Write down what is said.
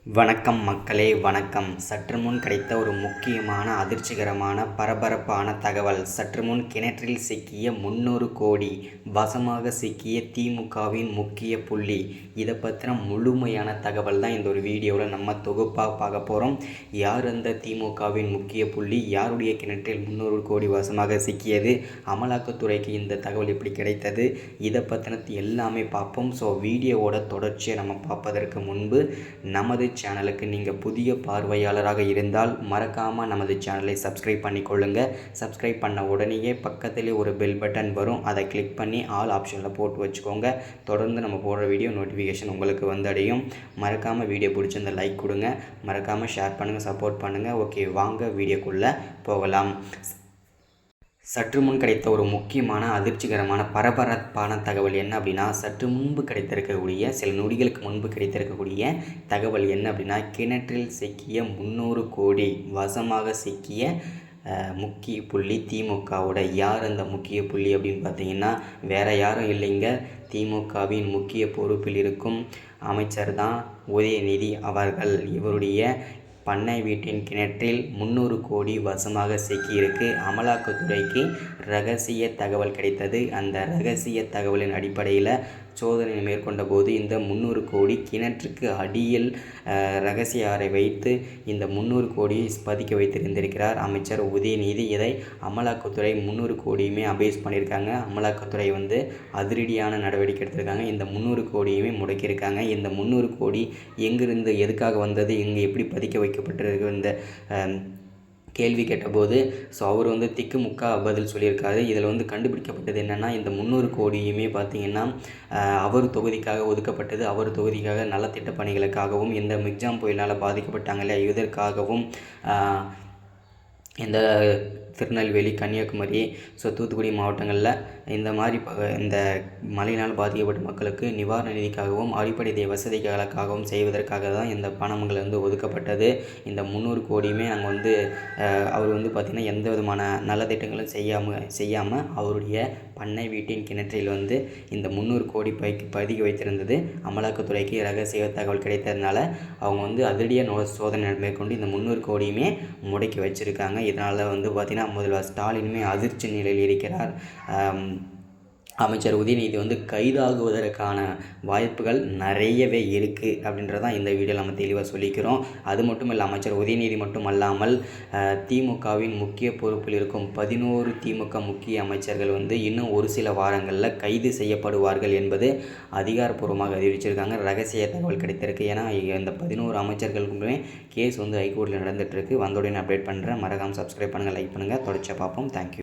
வணக்கம் மக்களே, வணக்கம். சற்று முன் கிடைத்த ஒரு முக்கியமான அதிர்ச்சிகரமான பரபரப்பான தகவல். சற்று முன் கிணற்றில் சிக்கிய 300 கோடி, வசமாக சிக்கிய திமுகவின் முக்கிய புள்ளி. இதை பற்றின முழுமையான தகவல் தான் இந்த ஒரு வீடியோவில் நம்ம தொகுப்பாக பார்க்க போகிறோம். யார் அந்த திமுகவின் முக்கிய புள்ளி, யாருடைய கிணற்றில் 300 கோடி வசமாக சிக்கியது, அமலாக்கத்துறைக்கு இந்த தகவல் எப்படி கிடைத்தது, இதை பற்றினது எல்லாமே பார்ப்போம். ஸோ வீடியோவோட தொடர்ச்சியை நம்ம பார்ப்பதற்கு முன்பு நமது சேனலுக்கு நீங்கள் புதிய பார்வையாளராக இருந்தால் மறக்காமல் நமது சேனலை சப்ஸ்கிரைப் பண்ணிக்கொள்ளுங்கள். சப்ஸ்கிரைப் பண்ண உடனேயே பக்கத்திலே ஒரு பெல் பட்டன் வரும், அதை கிளிக் பண்ணி ஆல் ஆப்ஷனில் போட்டு வச்சுக்கோங்க. தொடர்ந்து நம்ம போடுற வீடியோ நோட்டிஃபிகேஷன் உங்களுக்கு வந்தடையும். மறக்காமல் வீடியோ பிடிச்சிருந்த லைக் கொடுங்க, மறக்காமல் ஷேர் பண்ணுங்கள், சப்போர்ட் பண்ணுங்கள். ஓகே, வாங்க வீடியோக்குள்ளே போகலாம். சற்று முன் கிடைத்த ஒரு முக்கியமான அதிர்ச்சிகரமான பரபரப்பான தகவல் என்ன அப்படின்னா, சற்று முன்பு கிடைத்திருக்கக்கூடிய சில நொடிகளுக்கு முன்பு கிடைத்திருக்கக்கூடிய தகவல் என்ன அப்படின்னா, கிணற்றில் சிக்கிய 300 கோடி, வசமாக சிக்கிய முக்கிய புள்ளி திமுகவோட. யார் அந்த முக்கிய புள்ளி அப்படின்னு பார்த்தீங்கன்னா, வேறு யாரும் இல்லைங்க, திமுகவின் முக்கிய பொறுப்பில் இருக்கும் அமைச்சர் தான் உதயநிதி அவர்கள். இவருடைய பண்ணை வீட்டின் கிணற்றில் 300 கோடி வசமாக சிக்கியிருக்கு. அமலாக்கத்துறைக்கு இரகசிய தகவல் கிடைத்தது. அந்த இரகசிய தகவலின் அடிப்படையில் சோதனை மேற்கொண்ட போது இந்த 300 கோடி கிணற்றுக்கு அடியில் இரகசிய அறை வைத்து இந்த 300 கோடியை பதிக்க வைத்திருந்திருக்கிறார் அமைச்சர் உதயநிதி. இதை அமலாக்கத்துறை 300 கோடியுமே அபேஸ் பண்ணியிருக்காங்க. அமலாக்கத்துறை அதிரடியான நடவடிக்கை எடுத்திருக்காங்க. இந்த 300 கோடியுமே முடக்கியிருக்காங்க. இந்த 300 கோடி எங்கிருந்து எதுக்காக வந்தது, இங்கே எப்படி பதிக்க வைக்கப்பட்டிருக்கு இந்த கேள்வி கேட்டபோது அவர் திக்குமுக்கா பதில் சொல்லியிருக்காரு. இதில் கண்டுபிடிக்கப்பட்டது என்னென்னா, இந்த 300 கோடியுமே பார்த்திங்கன்னா அவர் தொகுதிக்காக ஒதுக்கப்பட்டது. அவர் தொகுதிக்காக நலத்திட்ட பணிகளுக்காகவும், இந்த மிக்ஜாம் புயலால் பாதிக்கப்பட்டாங்க இல்லையா, இதற்காகவும் இந்த திருநெல்வேலி, கன்னியாகுமரி, தூத்துக்குடி மாவட்டங்களில் இந்த மாதிரி இந்த மழையினால் பாதிக்கப்பட்ட மக்களுக்கு நிவாரண நிதிக்காகவும் அடிப்படை வசதிகளுக்காகவும் செய்வதற்காக தான் இந்த பணங்கள் ஒதுக்கப்பட்டது. இந்த 300 கோடியுமே அங்கே அவர் பார்த்திங்கன்னா எந்த விதமான நலத்திட்டங்களும் செய்யாமல் அவருடைய பண்ணை வீட்டின் கிணற்றில் இந்த 300 கோடி பதிக்க வைத்திருந்தது. அமலாக்கத்துறைக்கு இரகசிய தகவல் கிடைத்ததுனால அவங்க அதிரடியாக சோதனை மேற்கொண்டு இந்த 300 கோடியுமே முடக்கி வச்சுருக்காங்க. இதனால் பார்த்திங்கன்னா முதல்வர் ஸ்டாலினுமே அதிர்ச்சி நிலையில் இருக்கிறார். அமைச்சர் உதயநிதி கைதாகுவதற்கான வாய்ப்புகள் நிறையவே இருக்குது அப்படின்றதான் இந்த வீடியோவில் நம்ம தெளிவாக சொல்லிக்கிறோம். அது மட்டும் இல்லை, அமைச்சர் உதயநிதி மட்டும் அல்லாமல் திமுகவின் முக்கிய பொறுப்பில் இருக்கும் 11 திமுக முக்கிய அமைச்சர்கள் இன்னும் ஒரு சில வாரங்களில் கைது செய்யப்படுவார்கள் என்பது அதிகாரப்பூர்வமாக அறிவிச்சிருக்காங்க. ரகசிய தகவல் கிடைத்திருக்கு. ஏன்னா இந்த 11 அமைச்சர்களுக்குமே கேஸ் ஹைகோர்ட்டில் நடந்துகிட்ருக்கு. வந்தோடனே அப்டேட் பண்ணுறேன். மறக்காமல் சப்ஸ்கிரைப் பண்ணுங்கள், லைக் பண்ணுங்கள், தொடர்ச்சியாக பார்ப்போம். தேங்க்யூ.